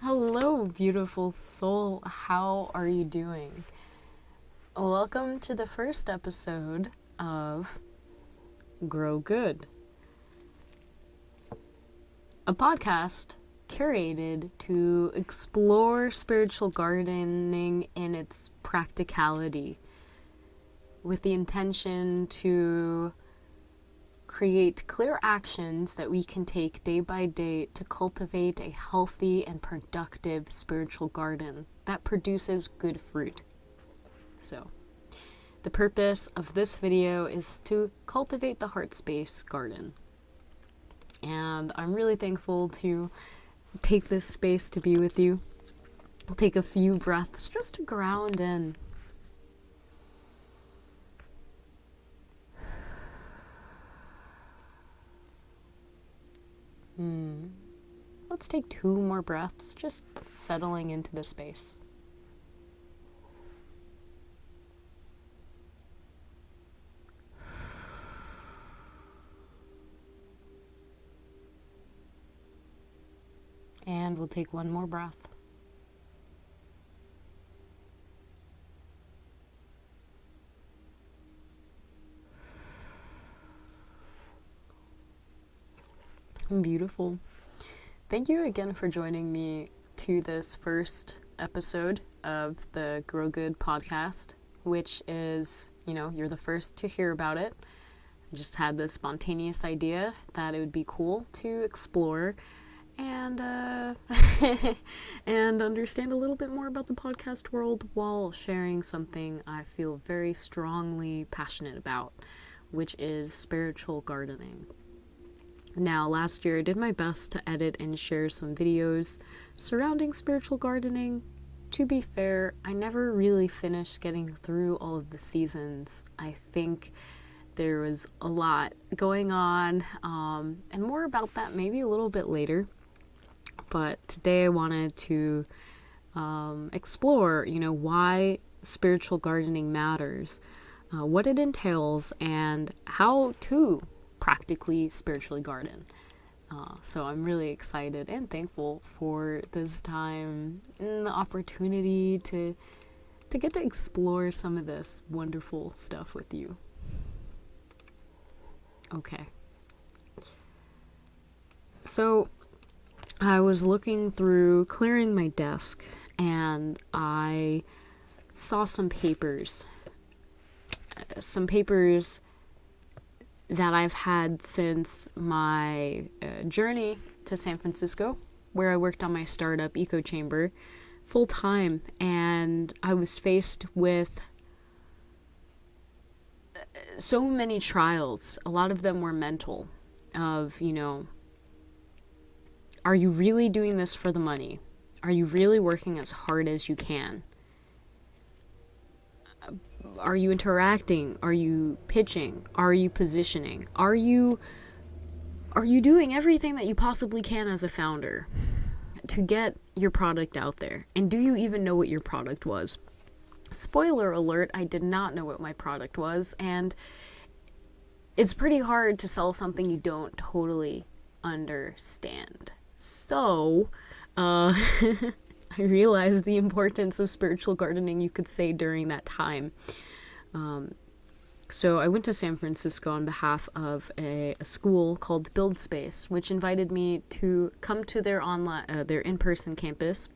Hello, beautiful soul. How are you doing? Welcome to the first episode of Grow Good, a podcast curated to explore spiritual gardening in its practicality with the intention to create clear actions that we can take day by day to cultivate a healthy and productive spiritual garden that produces good fruit. So, the purpose of this video is to cultivate the heart space garden. And I'm really thankful to take this space to be with you. I'll take a few breaths just to ground in. Let's take 2 more breaths, just settling into the space. And we'll take 1 more breath. Beautiful. Thank you again for joining me to this first episode of the Grow Good podcast, which is, you're the first to hear about it. I just had this spontaneous idea that it would be cool to explore and and understand a little bit more about the podcast world while sharing something I feel very strongly passionate about, which is spiritual gardening. Now, last year I did my best to edit and share some videos surrounding spiritual gardening. To be fair, I never really finished getting through all of the seasons. I think there was a lot going on, and more about that maybe a little bit later. But today I wanted to explore, why spiritual gardening matters, what it entails, and how to practically spiritually garden. So I'm really excited and thankful for this time and the opportunity to get to explore some of this wonderful stuff with you. Okay. So I was looking through clearing my desk and I saw some papers that I've had since my journey to San Francisco, where I worked on my startup eco chamber full time, and I was faced with so many trials. A lot of them were mental, of, are you really doing this for the money? Are you really working as hard as you can? Are you interacting? Are you pitching? Are you positioning? Are you doing everything that you possibly can as a founder to get your product out there? And do you even know what your product was? Spoiler alert, I did not know what my product was, and it's pretty hard to sell something you don't totally understand. So, I realized the importance of spiritual gardening, you could say, during that time. So I went to San Francisco on behalf of a school called Build Space, which invited me to come to their in-person campus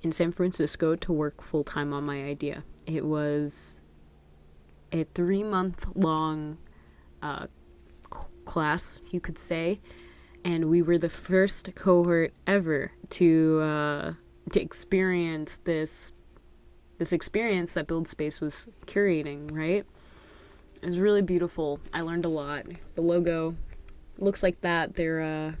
in San Francisco to work full-time on my idea. It was a 3-month-long class, you could say, and we were the first cohort ever to experience this experience that Build Space was curating, right? It was really beautiful. I learned a lot. The logo looks like that. Their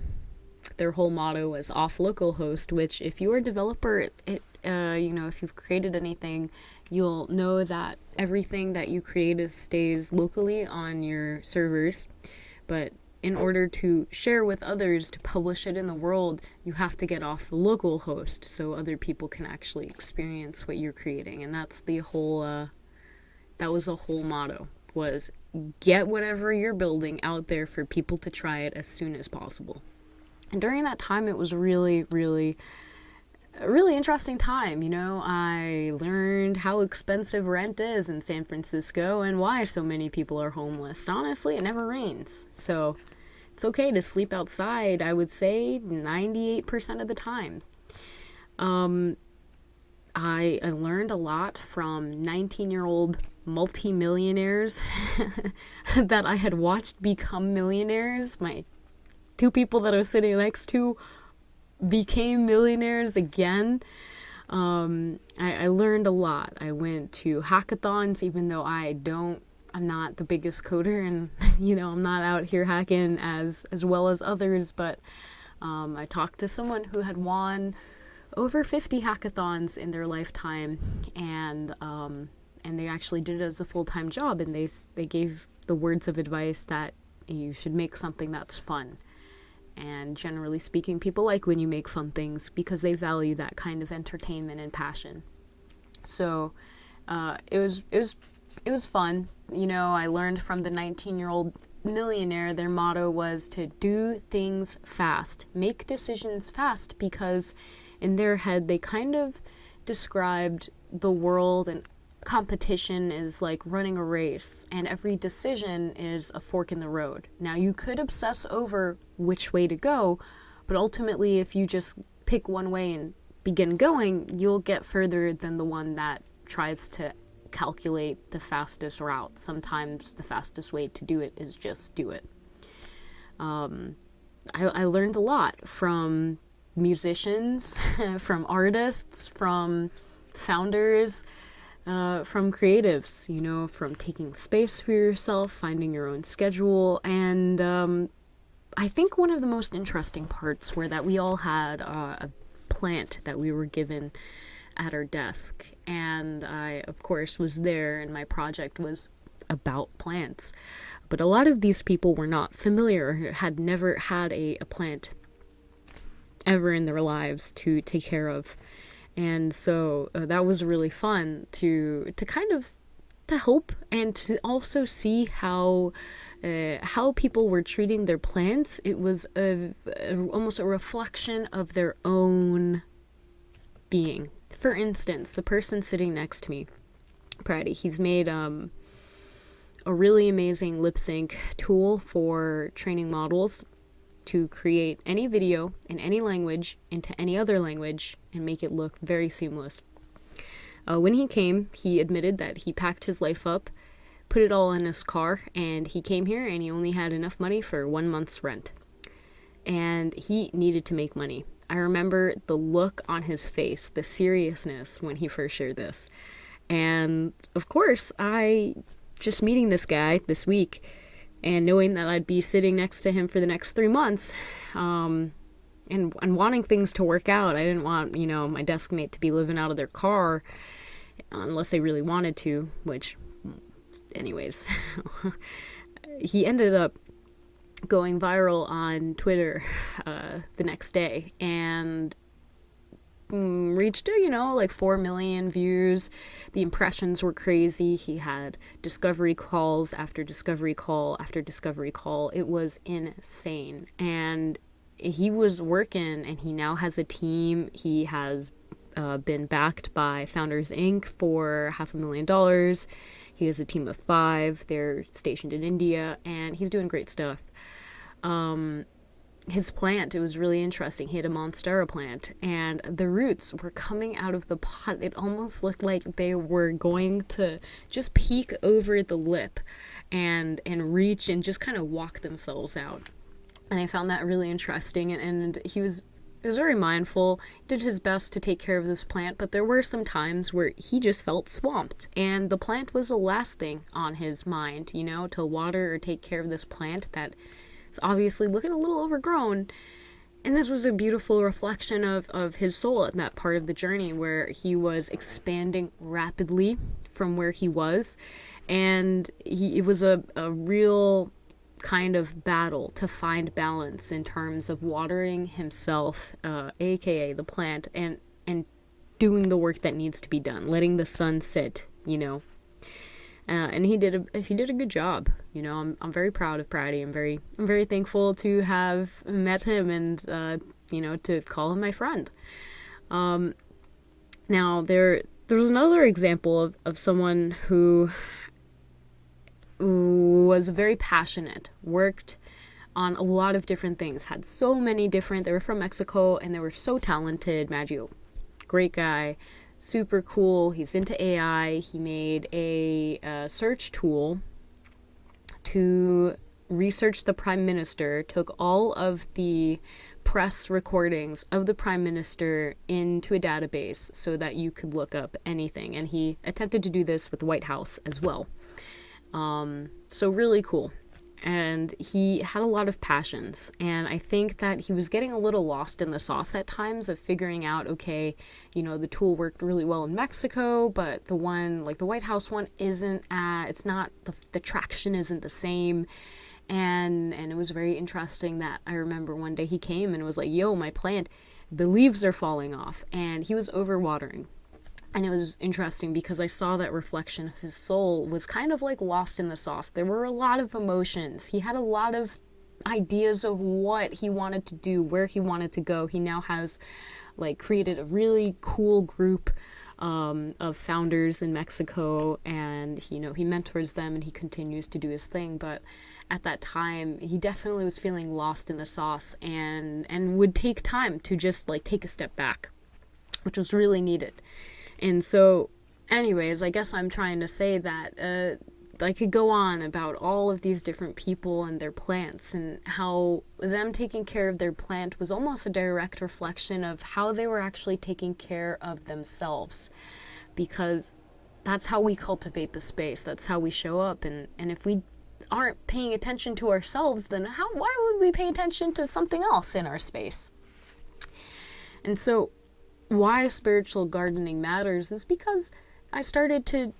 whole motto was off localhost, which if you are a developer, if you've created anything, you'll know that everything that you create stays locally on your servers, but in order to share with others, to publish it in the world, you have to get off the local host so other people can actually experience what you're creating. And that's the whole, that was the whole motto, was get whatever you're building out there for people to try it as soon as possible. And during that time, it was really, really a really interesting time. I learned how expensive rent is in San Francisco and why so many people are homeless. Honestly, it never rains, so it's okay to sleep outside, I would say 98% of the time. I learned a lot from 19-year-old multi-millionaires that I had watched become millionaires. My two people that I was sitting next to became millionaires again. I learned a lot. I went to hackathons, even though I'm not the biggest coder, and I'm not out here hacking as well as others, but I talked to someone who had won over 50 hackathons in their lifetime, and they actually did it as a full-time job, and they gave the words of advice that you should make something that's fun. And generally speaking, people like when you make fun things because they value that kind of entertainment and passion. So it was fun. I learned from the 19-year-old millionaire, their motto was to do things fast, make decisions fast, because in their head they kind of described the world and competition is like running a race, and every decision is a fork in the road. Now, you could obsess over which way to go, but ultimately if you just pick one way and begin going, you'll get further than the one that tries to calculate the fastest route. Sometimes the fastest way to do it is just do it. I learned a lot from musicians, from artists, from founders, from creatives, from taking space for yourself, finding your own schedule. And I think one of the most interesting parts were that we all had a plant that we were given at our desk. And I, of course, was there, and my project was about plants. But a lot of these people were not familiar, had never had a plant ever in their lives to take care of. And so that was really fun to kind of to help and to also see how people were treating their plants. It was almost a reflection of their own being. For instance, the person sitting next to me, Pratty, he's made a really amazing lip sync tool for training models to create any video in any language into any other language and make it look very seamless. When he came, he admitted that he packed his life up, put it all in his car, and he came here and he only had enough money for 1 month's rent. And he needed to make money. I remember the look on his face, the seriousness when he first shared this. And of course, just meeting this guy this week and knowing that I'd be sitting next to him for the next 3 months, and wanting things to work out. I didn't want, my desk mate to be living out of their car unless they really wanted to, which, anyways. He ended up going viral on Twitter the next day and reached, like 4 million views. The impressions were crazy. He had discovery calls after discovery call after discovery call. It was insane. And he was working, and he now has a team. He has been backed by Founders Inc. for $500,000. He has a team of 5. They're stationed in India, and he's doing great stuff. His plant, it was really interesting. He had a monstera plant, and the roots were coming out of the pot. It almost looked like they were going to just peek over the lip and reach and just kind of walk themselves out. And I found that really interesting, and he was very mindful, did his best to take care of this plant, but there were some times where he just felt swamped, and the plant was the last thing on his mind, to water or take care of this plant that is obviously looking a little overgrown. And this was a beautiful reflection of his soul at that part of the journey where he was expanding rapidly from where he was, and it was a real kind of battle to find balance in terms of watering himself, aka the plant, and and he did a good job. You know, I'm very proud of Pratty. I'm very thankful to have met him and you know, to call him my friend. Now there's another example of someone who was very passionate, worked on a lot of different things, had so many different, they were from Mexico and they were so talented. Maggio, great guy, super cool. He's into AI. He made a search tool to research the Prime Minister, took all of the press recordings of the Prime Minister into a database so that you could look up anything. And he attempted to do this with the White House as well. So really cool. And he had a lot of passions, and I think that he was getting a little lost in the sauce at times of figuring out, okay, you know, the tool worked really well in Mexico, but the one, like the White House one, it's not, the traction isn't the same. And it was very interesting that I remember one day he came and was like, yo, my plant, the leaves are falling off, and he was overwatering. And it was interesting because I saw that reflection of his soul was kind of like lost in the sauce. There were a lot of emotions. He had a lot of ideas of what he wanted to do, where he wanted to go. He now has like created a really cool group of founders in Mexico, and you know, he mentors them and he continues to do his thing. But at that time, he definitely was feeling lost in the sauce and would take time to just like take a step back, which was really needed. And so, anyways, I guess I'm trying to say that I could go on about all of these different people and their plants, and how them taking care of their plant was almost a direct reflection of how they were actually taking care of themselves. Because that's how we cultivate the space, that's how we show up. And if we aren't paying attention to ourselves, then why would we pay attention to something else in our space? And so, why spiritual gardening matters is because I started to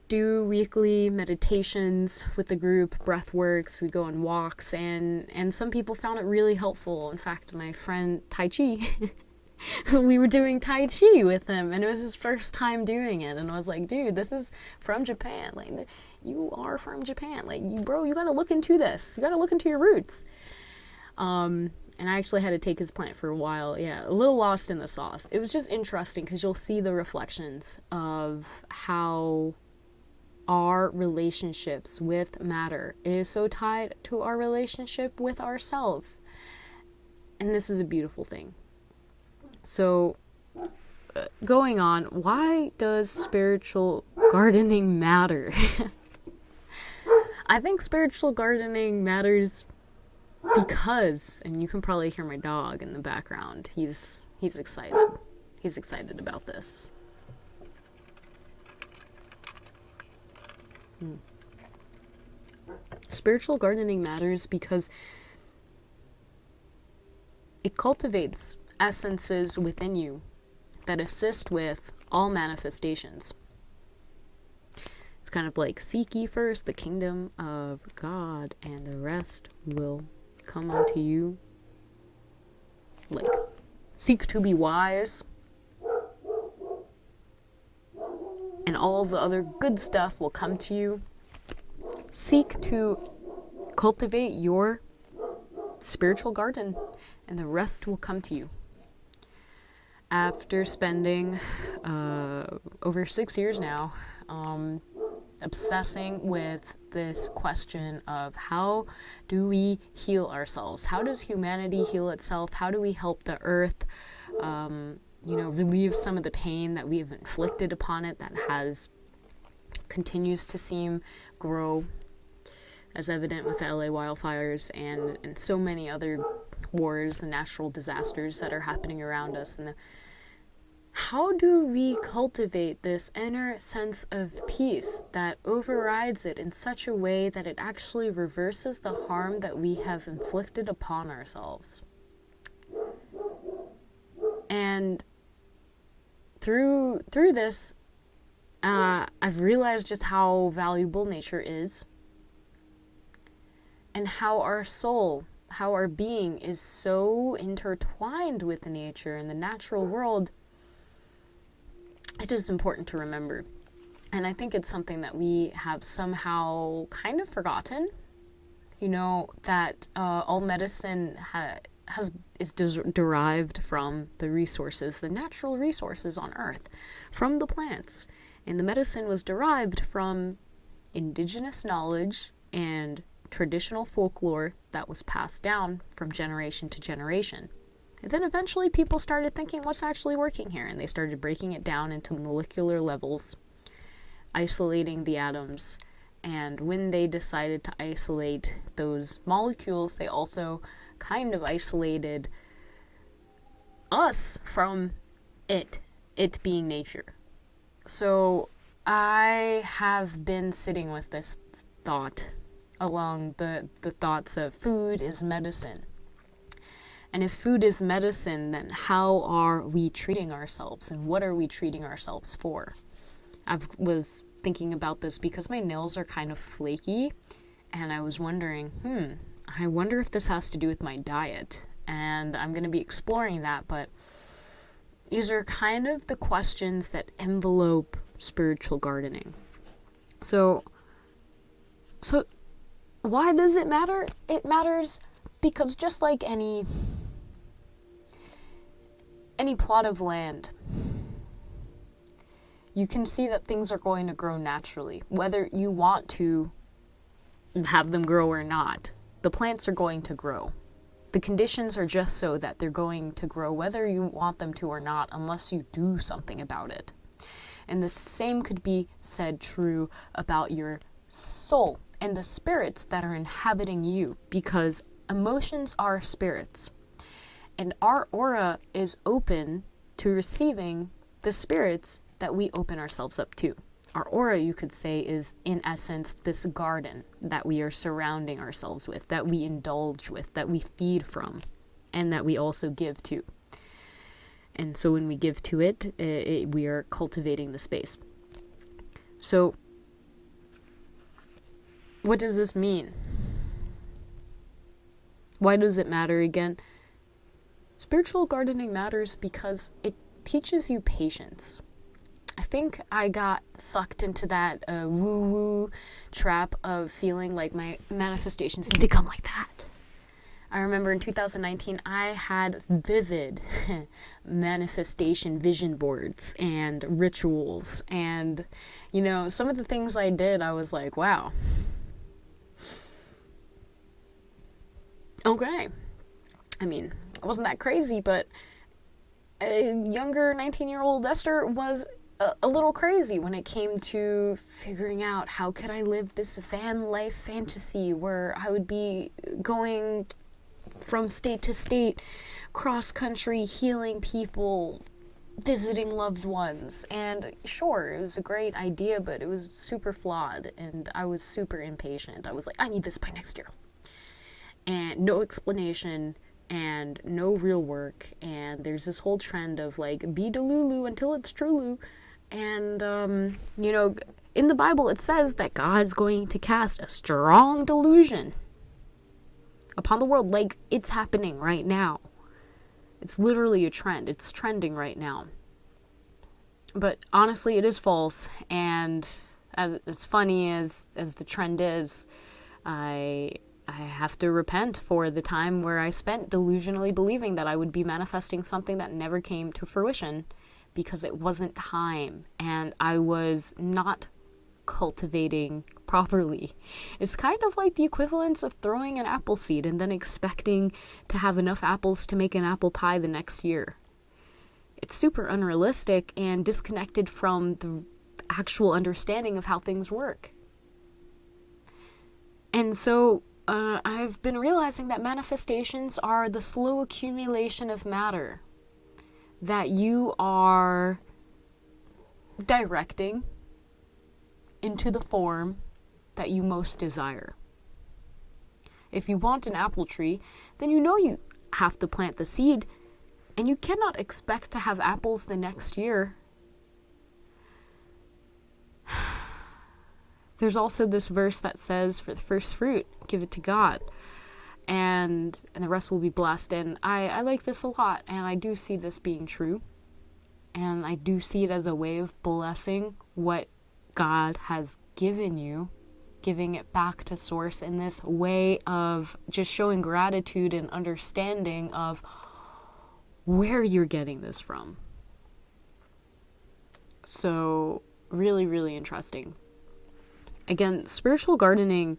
do weekly meditations with the group, breath works, we'd go on walks, and some people found it really helpful. In fact, my friend Tai Chi, we were doing Tai Chi with him, and it was his first time doing it, and I was like, dude, this is from Japan, like, you are from Japan, like, you gotta look into this, you gotta look into your roots. And I actually had to take his plant for a while. Yeah, a little lost in the sauce. It was just interesting because you'll see the reflections of how our relationships with matter is so tied to our relationship with ourselves. And this is a beautiful thing. So, going on, why does spiritual gardening matter? I think spiritual gardening matters because, and you can probably hear my dog in the background, he's excited. He's excited about this. Spiritual gardening matters because it cultivates essences within you that assist with all manifestations. It's kind of like, seek ye first the kingdom of God, and the rest will come unto you. Like, seek to be wise, and all the other good stuff will come to you. Seek to cultivate your spiritual garden, and the rest will come to you. After spending over 6 years now obsessing with this question of how do we heal ourselves? How does humanity heal itself? How do we help the earth, relieve some of the pain that we have inflicted upon it that continues to grow, as evident with the LA wildfires and so many other wars and natural disasters that are happening around us. And how do we cultivate this inner sense of peace that overrides it in such a way that it actually reverses the harm that we have inflicted upon ourselves? And through this, I've realized just how valuable nature is, and how our soul, how our being is so intertwined with nature and the natural world. It is important to remember. And I think it's something that we have somehow kind of forgotten, that all medicine is derived from the resources, the natural resources on Earth, from the plants. And the medicine was derived from indigenous knowledge and traditional folklore that was passed down from generation to generation. And then eventually people started thinking, what's actually working here? And they started breaking it down into molecular levels, isolating the atoms. And when they decided to isolate those molecules, they also kind of isolated us from it being nature. So I have been sitting with this thought along the thoughts of food is medicine. And if food is medicine, then how are we treating ourselves, and what are we treating ourselves for? I was thinking about this because my nails are kind of flaky, and I was wondering, I wonder if this has to do with my diet. And I'm going to be exploring that, but these are kind of the questions that envelope spiritual gardening. So why does it matter? It matters because just like any plot of land, you can see that things are going to grow naturally, whether you want to have them grow or not. The plants are going to grow. The conditions are just so that they're going to grow whether you want them to or not, unless you do something about it. And the same could be said true about your soul and the spirits that are inhabiting you, because emotions are spirits. And our aura is open to receiving the spirits that we open ourselves up to. Our aura, you could say, is in essence this garden that we are surrounding ourselves with, that we indulge with, that we feed from, and that we also give to. And so when we give to it, we are cultivating the space. So what does this mean? Why does it matter again? Spiritual gardening matters because it teaches you patience. I think I got sucked into that woo-woo trap of feeling like my manifestations need to come like that. I remember in 2019, I had vivid manifestation vision boards and rituals. And, some of the things I did, I was like, wow. Okay. I mean, it wasn't that crazy, but a younger 19-year-old Esther was a little crazy when it came to figuring out how could I live this van life fantasy where I would be going from state to state, cross country, healing people, visiting loved ones. And sure, it was a great idea, but it was super flawed, and I was super impatient. I was like, I need this by next year. And no explanation, and no real work, and there's this whole trend of like, be delulu until it's trulu. And, in the Bible it says that God's going to cast a strong delusion upon the world, like it's happening right now. It's literally a trend. It's trending right now. But honestly, it is false, and as funny as the trend is, I have to repent for the time where I spent delusionally believing that I would be manifesting something that never came to fruition because it wasn't time and I was not cultivating properly. It's kind of like the equivalence of throwing an apple seed and then expecting to have enough apples to make an apple pie the next year. It's super unrealistic and disconnected from the actual understanding of how things work. And so I've been realizing that manifestations are the slow accumulation of matter that you are directing into the form that you most desire. If you want an apple tree, then you have to plant the seed, and you cannot expect to have apples the next year. There's also this verse that says, for the first fruit, give it to God, and the rest will be blessed. And I like this a lot, and I do see this being true. And I do see it as a way of blessing what God has given you, giving it back to source in this way of just showing gratitude and understanding of where you're getting this from. So really, really interesting. Again, spiritual gardening,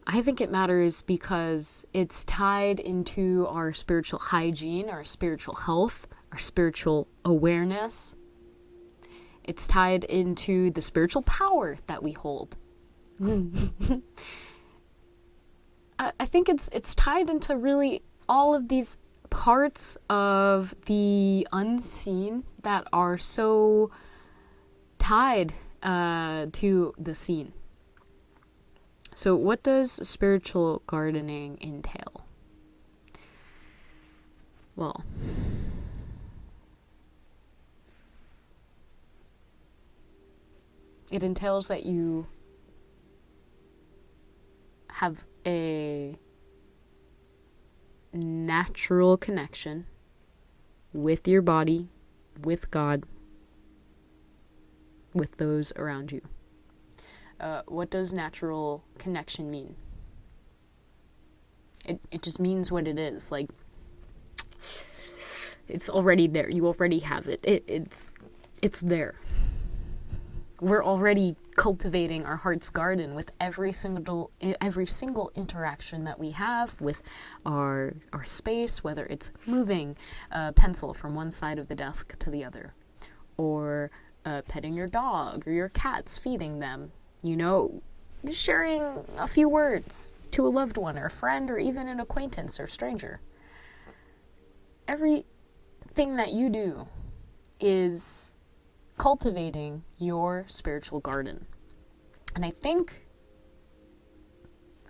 I think it matters because it's tied into our spiritual hygiene, our spiritual health, our spiritual awareness. It's tied into the spiritual power that we hold. I think it's tied into really all of these parts of the unseen that are so tied to the seen. So what does spiritual gardening entail? Well, it entails that you have a natural connection with your body, with God, with those around you. What does natural connection mean? It just means what it is. Like, it's already there. You already have it. It's there. We're already cultivating our heart's garden with every single interaction that we have with our space, whether it's moving a pencil from one side of the desk to the other, or petting your dog or your cats, feeding them, sharing a few words to a loved one or a friend or even an acquaintance or stranger. Everything that you do is cultivating your spiritual garden. And I think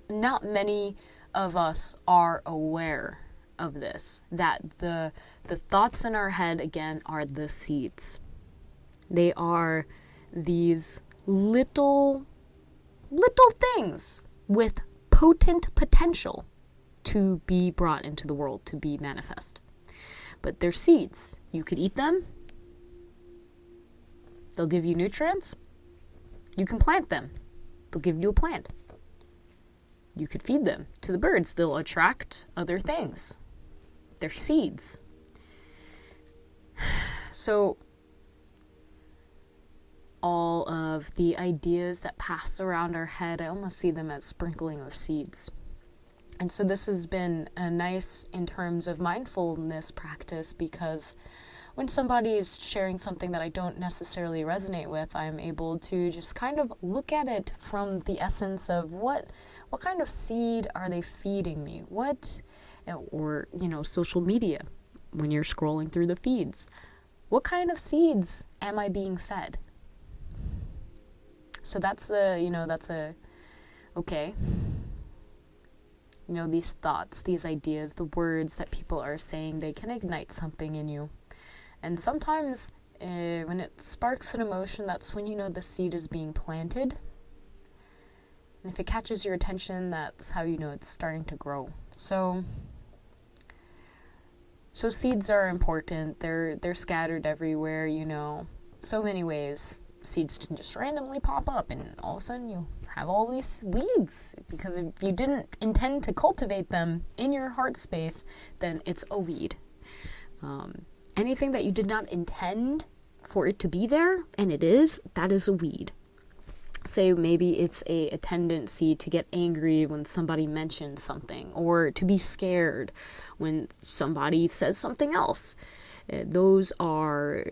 not many of us are aware of this, that the thoughts in our head, again, are the seeds. They are these little things with potent potential to be brought into the world, to be manifest. But they're seeds. You could eat them. They'll give you nutrients. You can plant them. They'll give you a plant. You could feed them to the birds. They'll attract other things. They're seeds. So all of the ideas that pass around our head, I almost see them as sprinkling of seeds. And so this has been a nice in terms of mindfulness practice, because when somebody is sharing something that I don't necessarily resonate with, I'm able to just kind of look at it from the essence of what kind of seed are they feeding me? Or social media, when you're scrolling through the feeds, what kind of seeds am I being fed? So that's okay. These thoughts, these ideas, the words that people are saying, they can ignite something in you. And sometimes when it sparks an emotion, that's when the seed is being planted. And if it catches your attention, that's how it's starting to grow. So seeds are important. They're scattered everywhere, so many ways. Seeds can just randomly pop up, and all of a sudden you have all these weeds, because if you didn't intend to cultivate them in your heart space, then it's a weed. Anything that you did not intend for it to be there, and that is a weed. Say maybe it's a tendency to get angry when somebody mentions something, or to be scared when somebody says something else. Those are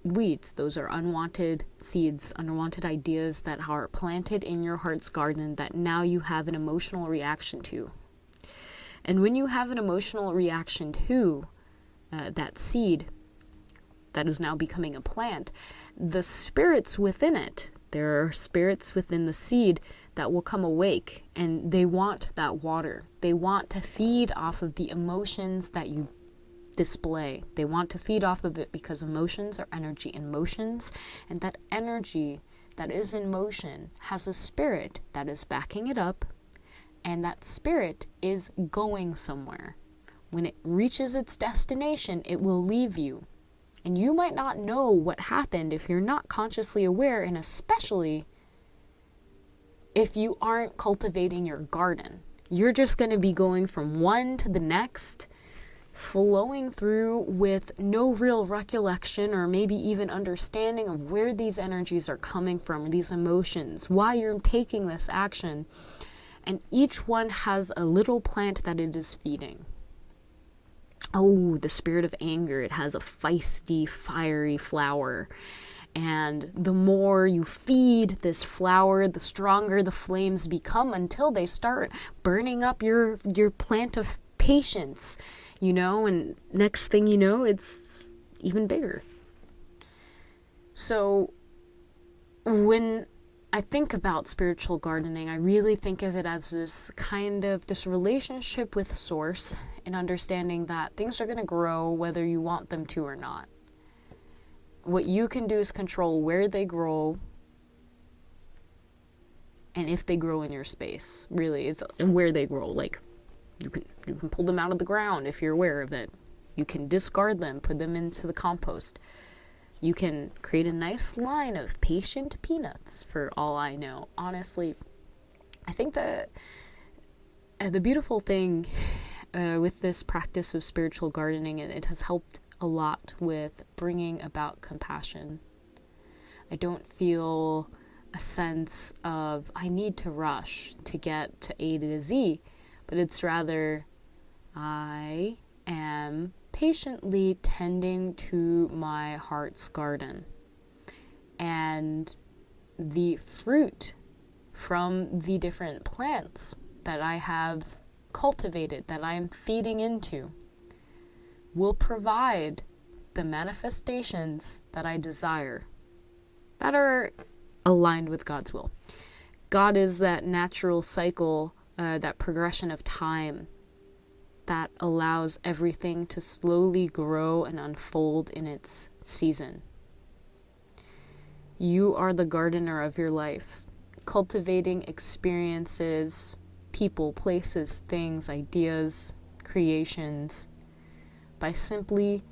weeds. Those are unwanted seeds, unwanted ideas that are planted in your heart's garden that now you have an emotional reaction to. And when you have an emotional reaction to that seed that is now becoming a plant, the spirits within it, there are spirits within the seed that will come awake, and they want that water. They want to feed off of the emotions that you display. They want to feed off of it, because emotions are energy in motions, and that energy that is in motion has a spirit that is backing it up, and that spirit is going somewhere. When it reaches its destination, it will leave you, And you might not know what happened if you're not consciously aware, and especially if you aren't cultivating your garden. You're just going to be going from one to the next, flowing through with no real recollection or maybe even understanding of where these energies are coming from, these emotions, why you're taking this action. And each one has a little plant that it is feeding. Oh, the spirit of anger, it has a feisty, fiery flower. And the more you feed this flower, the stronger the flames become until they start burning up your plant of patience, and next thing you know, it's even bigger. So when I think about spiritual gardening, I really think of it as this relationship with Source, and understanding that things are going to grow whether you want them to or not. What you can do is control where they grow and if they grow in your space. Really, it's where they grow. Like, you can pull them out of the ground if you're aware of it. You can discard them, put them into the compost. You can create a nice line of patient peanuts, for all I know. Honestly, I think that the beautiful thing with this practice of spiritual gardening, it has helped a lot with bringing about compassion. I don't feel a sense of I need to rush to get to A to Z, but it's rather I am patiently tending to my heart's garden, and the fruit from the different plants that I have cultivated, that I'm feeding into, will provide the manifestations that I desire, that are aligned with God's will. God is that natural cycle, that progression of time that allows everything to slowly grow and unfold in its season. You are the gardener of your life, cultivating experiences, people, places, things, ideas, creations, by simply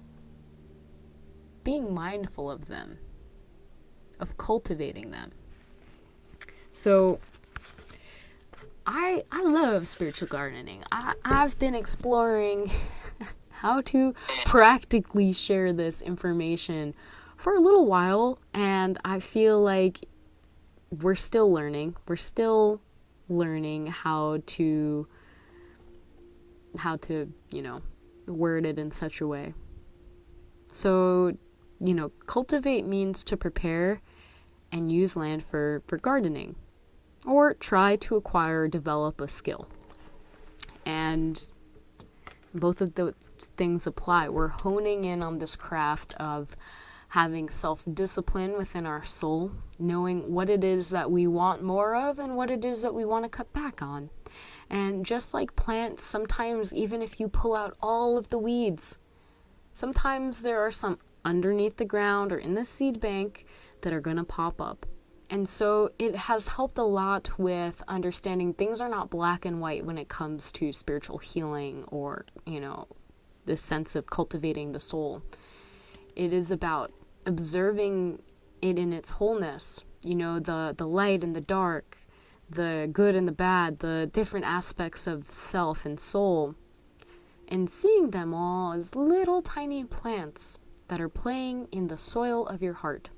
being mindful of them, of cultivating them. So I love spiritual gardening. I've been exploring how to practically share this information for a little while, and I feel like we're still learning. We're still learning how to word it in such a way. So, cultivate means to prepare and use land for gardening, or try to acquire or develop a skill. And both of those things apply. We're honing in on this craft of having self-discipline within our soul, knowing what it is that we want more of and what it is that we want to cut back on. And just like plants, sometimes even if you pull out all of the weeds, sometimes there are some underneath the ground or in the seed bank that are going to pop up. And so it has helped a lot with understanding things are not black and white when it comes to spiritual healing or, the sense of cultivating the soul. It is about observing it in its wholeness, the light and the dark, the good and the bad, the different aspects of self and soul, and seeing them all as little tiny plants that are playing in the soil of your heart.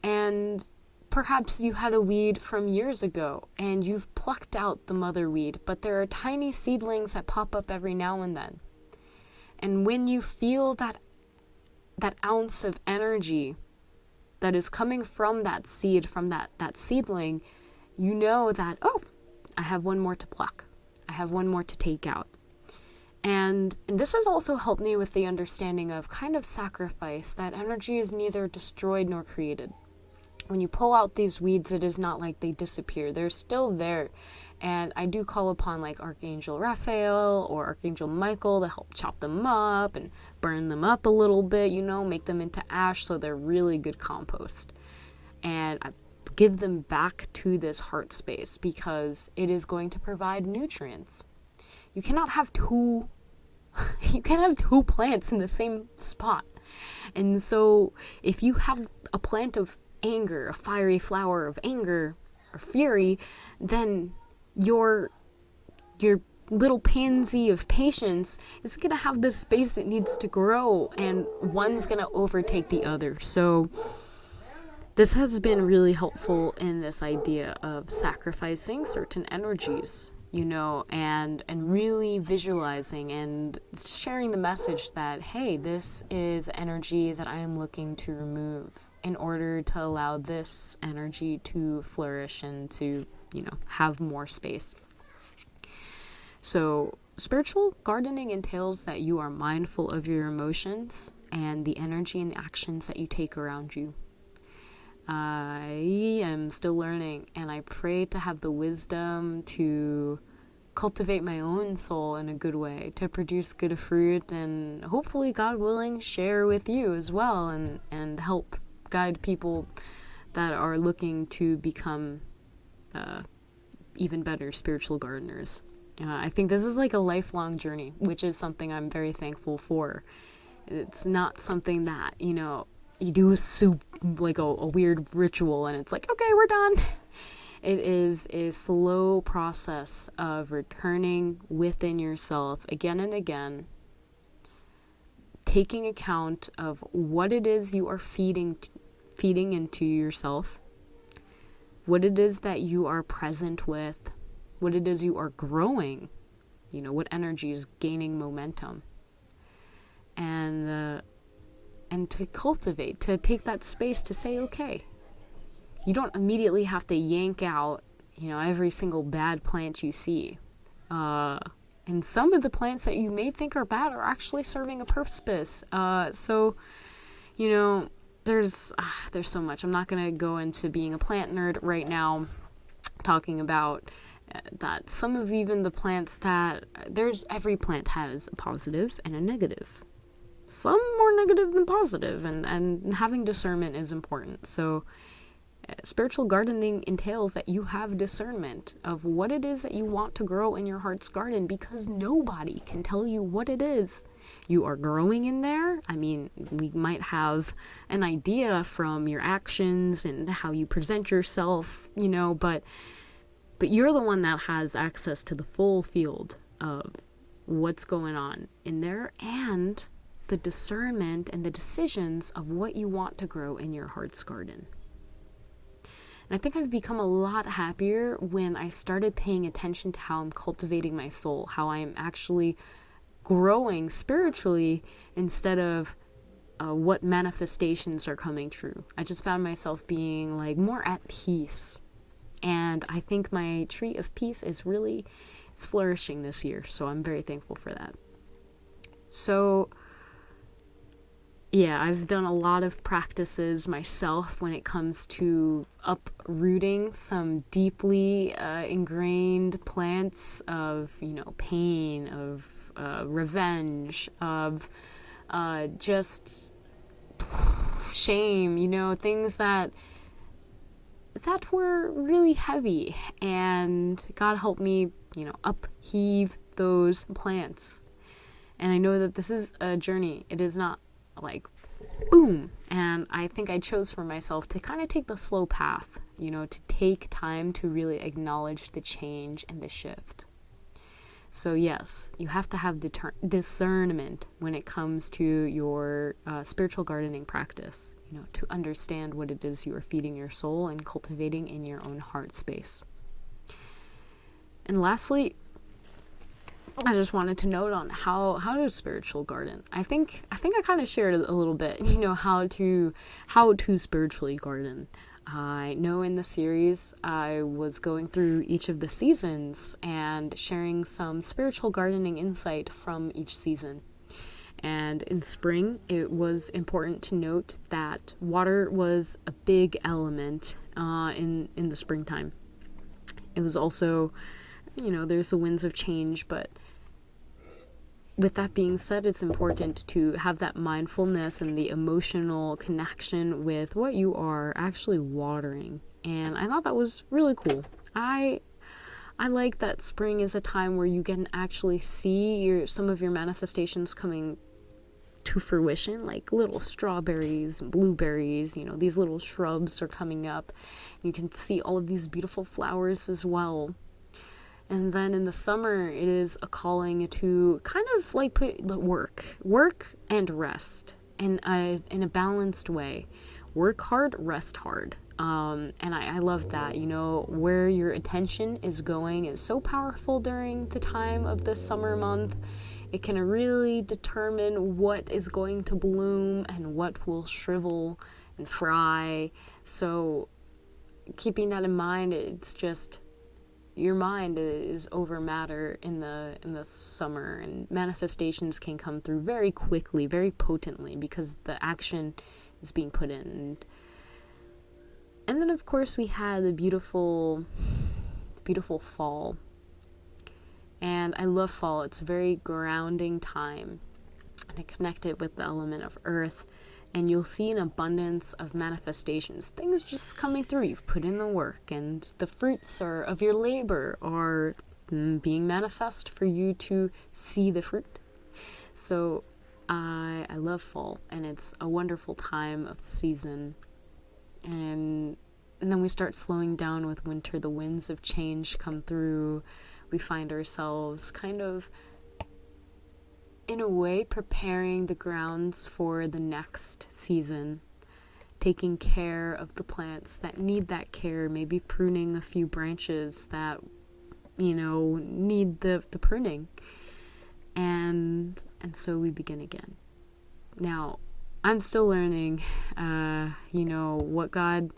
And perhaps you had a weed from years ago and you've plucked out the mother weed, but there are tiny seedlings that pop up every now and then. And when you feel that ounce of energy that is coming from that seed, from that seedling, you know that, I have one more to pluck. I have one more to take out. And this has also helped me with the understanding of kind of sacrifice, that energy is neither destroyed nor created. When you pull out these weeds, it is not like they disappear. They're still there. And I do call upon like Archangel Raphael or Archangel Michael to help chop them up and burn them up a little bit, make them into ash so they're really good compost. And I give them back to this heart space because it is going to provide nutrients. You cannot have two plants in the same spot. And so if you have a plant of anger, a fiery flower of anger or fury, then your little pansy of patience is going to have the space it needs to grow, and one's going to overtake the other. So this has been really helpful in this idea of sacrificing certain energies, and really visualizing and sharing the message that, hey, this is energy that I am looking to remove in order to allow this energy to flourish and to, have more space. So spiritual gardening entails that you are mindful of your emotions and the energy and the actions that you take around you. I am still learning, and I pray to have the wisdom to cultivate my own soul in a good way, to produce good fruit, and hopefully, God willing, share with you as well, and help guide people that are looking to become even better spiritual gardeners. I think this is like a lifelong journey, which is something I'm very thankful for. It's not something that, you do like a weird ritual and it's like, okay, we're done. It is a slow process of returning within yourself again and again, taking account of what it is you are feeding into yourself, what it is that you are present with, what it is you are growing, what energy is gaining momentum, and to cultivate, to take that space to say, okay, you don't immediately have to yank out, every single bad plant you see. And some of the plants that you may think are bad are actually serving a purpose. So, there's so much. I'm not going to go into being a plant nerd right now, talking about that some of even the plants that every plant has a positive and a negative. Some more negative than positive, and having discernment is important. So spiritual gardening entails that you have discernment of what it is that you want to grow in your heart's garden, because nobody can tell you what it is you are growing in there. I mean, we might have an idea from your actions and how you present yourself, but you're the one that has access to the full field of what's going on in there, and the discernment and the decisions of what you want to grow in your heart's garden. And I think I've become a lot happier when I started paying attention to how I'm cultivating my soul, how I am actually growing spiritually instead of what manifestations are coming true. I just found myself being more at peace. And I think my tree of peace is it's flourishing this year. So I'm very thankful for that. So yeah, I've done a lot of practices myself when it comes to uprooting some deeply ingrained plants of, pain, of revenge, of just shame, things that were really heavy. And God helped me, upheave those plants. And I know that this is a journey. It is not boom. And I think I chose for myself to kind of take the slow path, to take time to really acknowledge the change and the shift. So yes, you have to have discernment when it comes to your spiritual gardening practice, to understand what it is you are feeding your soul and cultivating in your own heart space. And lastly, I just wanted to note on how to spiritual garden. I think I kind of shared a little bit, how to spiritually garden. I know in the series I was going through each of the seasons and sharing some spiritual gardening insight from each season. And in spring, it was important to note that water was a big element in the springtime. It was also, there's the winds of change, but with that being said, it's important to have that mindfulness and the emotional connection with what you are actually watering. And I thought that was really cool. I like that spring is a time where you can actually see some of your manifestations coming to fruition, like little strawberries and blueberries. These little shrubs are coming up. You can see all of these beautiful flowers as well. And then in the summer, it is a calling to kind of like put the work and rest in a balanced way. Work hard, rest hard. And I love that, where your attention is going is so powerful during the time of the summer month. It can really determine what is going to bloom and what will shrivel and fry. So keeping that in mind, it's just your mind is over matter in the summer, and manifestations can come through very quickly, very potently, because the action is being put in. And then of course we had the beautiful fall. And I love fall. It's a very grounding time, and I connect it with the element of earth, and you'll see an abundance of manifestations, things just coming through. You've put in the work, and the fruits of your labor are being manifest for you to see the fruit. So I love fall, and it's a wonderful time of the season. And then we start slowing down with winter. The winds of change come through. We find ourselves kind of, in a way, preparing the grounds for the next season, taking care of the plants that need that care, maybe pruning a few branches that, need the pruning. And so we begin again. Now, I'm still learning, what God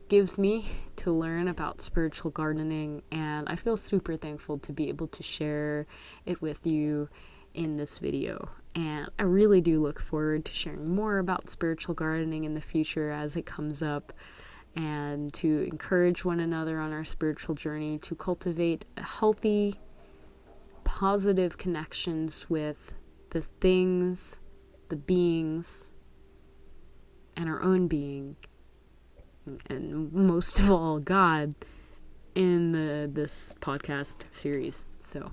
gives me to learn about spiritual gardening, and I feel super thankful to be able to share it with you in this video. And I really do look forward to sharing more about spiritual gardening in the future as it comes up, and to encourage one another on our spiritual journey to cultivate healthy, positive connections with the things, the beings, and our own being, and most of all, God, in this podcast series. So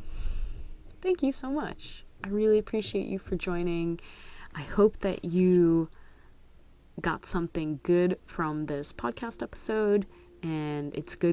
thank you so much. I really appreciate you for joining. I hope that you got something good from this podcast episode, and it's good